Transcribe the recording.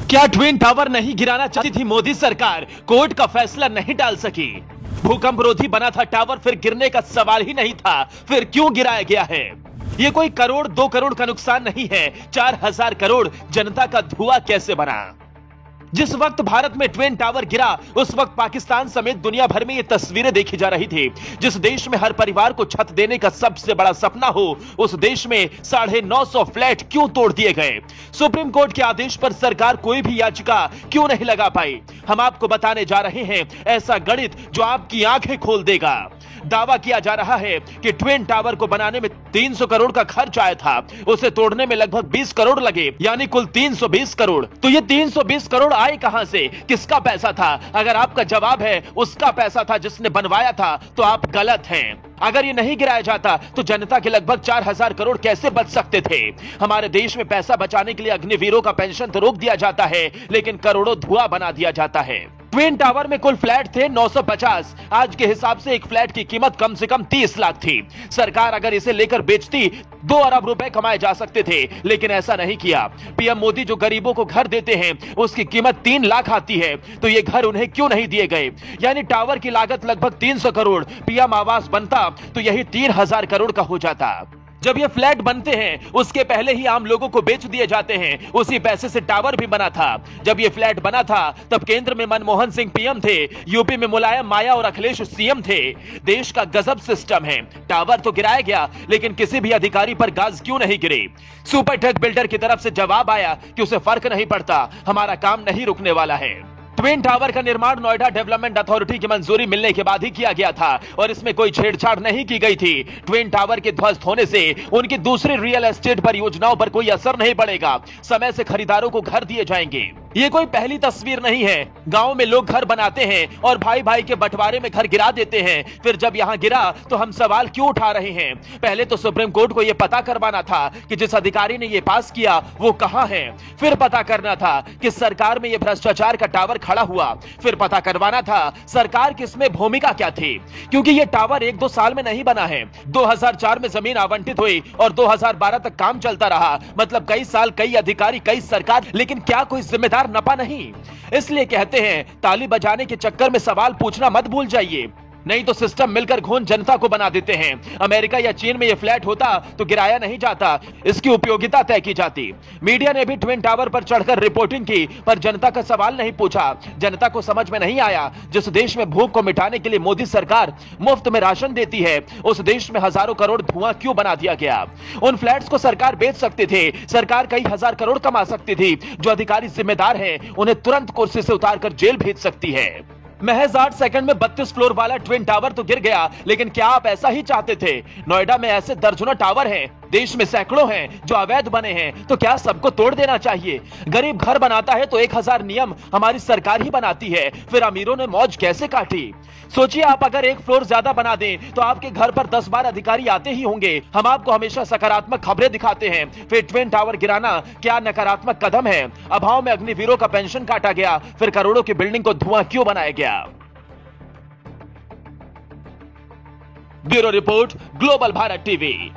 क्या twin tower नहीं गिराना चाहती थी मोदी सरकार? कोर्ट का फैसला नहीं टाल सकी। भूकंप रोधी बना था टावर, फिर गिरने का सवाल ही नहीं था, फिर क्यों गिराया गया है? ये कोई करोड़ 2 करोड़ का नुकसान नहीं है, 4000 करोड़ जनता का धुआं कैसे बना? जिस वक्त भारत में ट्विन टावर गिरा, उस वक्त पाकिस्तान समेत दुनिया भर में ये तस्वीरें देखी जा रही थी। जिस देश में हर परिवार को छत देने का सबसे बड़ा सपना हो, उस देश में 950 फ्लैट क्यों तोड़ दिए गए? सुप्रीम कोर्ट के आदेश पर सरकार कोई भी याचिका क्यों नहीं लगा पाई? हम आपको बताने जा रहे हैं ऐसा गणित जो आपकी आंखें खोल देगा। दावा किया जा रहा है कि ट्विन टावर को बनाने में 300 करोड़ का खर्च आया था, उसे तोड़ने में लगभग 20 करोड़ लगे, यानी कुल 320 करोड़। तो ये 320 करोड़ आए कहां से? किसका पैसा था? अगर आपका जवाब है उसका पैसा था जिसने बनवाया था, तो आप गलत हैं। अगर ये नहीं गिराया जाता तो जनता के लगभग 4000 करोड़ कैसे बच सकते थे? हमारे देश में पैसा बचाने के लिए अग्निवीरों का पेंशन तो रोक दिया जाता है, लेकिन करोड़ों धुआं बना दिया जाता है। ट्विन टावर में कुल फ्लैट थे 950। आज के हिसाब से एक फ्लैट की कीमत कम से कम 30 लाख थी। सरकार अगर इसे लेकर बेचती 2 अरब रुपए कमाए जा सकते थे, लेकिन ऐसा नहीं किया। पीएम मोदी जो गरीबों को घर देते हैं उसकी कीमत 3 लाख आती है, तो ये घर उन्हें क्यों नहीं दिए गए? यानी टावर की लागत लगभग 300 करोड़, पीएम आवास बनता तो यही 3000 करोड़ का हो जाता। जब ये फ्लैट बनते हैं उसके पहले ही आम लोगों को बेच दिए जाते हैं, उसी पैसे से टावर भी बना था। जब ये फ्लैट बना था तब केंद्र में मनमोहन सिंह पीएम थे, यूपी में मुलायम, माया और अखिलेश सीएम थे। देश का गजब सिस्टम है। टावर तो गिराया गया, लेकिन किसी भी अधिकारी पर गाज क्यों नहीं गिरे? सुपर ट्रक बिल्डर की तरफ से जवाब आया कि उसे फर्क नहीं पड़ता, हमारा काम नहीं रुकने वाला है। ट्विन टावर का निर्माण नोएडा डेवलपमेंट अथॉरिटी की मंजूरी मिलने के बाद ही किया गया था और इसमें कोई छेड़छाड़ नहीं की गई थी। ट्विन टावर के ध्वस्त होने से उनकी दूसरी रियल एस्टेट परियोजनाओं पर कोई असर नहीं पड़ेगा। समय से खरीदारों को घर दिए जाएंगे। ये कोई पहली तस्वीर नहीं है। गांव में लोग घर बनाते हैं और भाई भाई के बंटवारे में घर गिरा देते हैं। फिर जब यहां गिरा तो हम सवाल क्यों उठा रहे हैं? पहले तो सुप्रीम कोर्ट को यह पता करवाना था कि जिस अधिकारी ने यह पास किया वो कहां है। फिर पता करना था कि सरकार में यह भ्रष्टाचार का टावर खड़ा हुआ। फिर पता करवाना था सरकार की इसमें भूमिका क्या थी, क्योंकि यह टावर 1-2 साल में नहीं बना है। 2004 में जमीन आवंटित हुई और 2012 तक काम चलता रहा। मतलब कई साल, कई अधिकारी, कई सरकार, लेकिन क्या कोई जिम्मेदार नपा नहीं? इसलिए कहते हैं ताली बजाने के चक्कर में सवाल पूछना मत भूल जाइए, नहीं तो सिस्टम मिलकर घून जनता को बना देते हैं। अमेरिका या चीन में यह फ्लैट होता तो गिराया नहीं जाता, इसकी उपयोगिता तय की जाती। मीडिया ने भी ट्विन टावर पर चढ़कर रिपोर्टिंग की, पर जनता का सवाल नहीं पूछा। जनता को समझ में नहीं आया, जिस देश में भूख को मिटाने के लिए मोदी सरकार मुफ्त में राशन देती है, उस देश में हजारों करोड़ धुआं क्यों बना दिया गया? उन फ्लैट्स को सरकार बेच सकती थी, सरकार कई हजार करोड़ कमा सकती थी। जो अधिकारी जिम्मेदार हैं उन्हें तुरंत कुर्सी से उतारकर जेल भेज सकती है। महज 8 सेकंड में 32 फ्लोर वाला ट्विन टावर तो गिर गया, लेकिन क्या आप ऐसा ही चाहते थे? नोएडा में ऐसे दर्जनों टावर हैं, देश में सैकड़ों हैं जो अवैध बने हैं, तो क्या सबको तोड़ देना चाहिए? गरीब घर बनाता है तो 1000 नियम हमारी सरकार ही बनाती है, फिर अमीरों ने मौज कैसे काटी? सोचिए, आप अगर 1 फ्लोर ज्यादा बना दें तो आपके घर पर 10 बार अधिकारी आते ही होंगे। हम आपको हमेशा सकारात्मक खबरें दिखाते हैं, फिर ट्विन टावर गिराना क्या नकारात्मक कदम है? अभाव में अग्निवीरों का पेंशन काटा गया, फिर करोड़ों की बिल्डिंग को धुआं क्यों बनाया गया? Bureau report, global Bharat TV.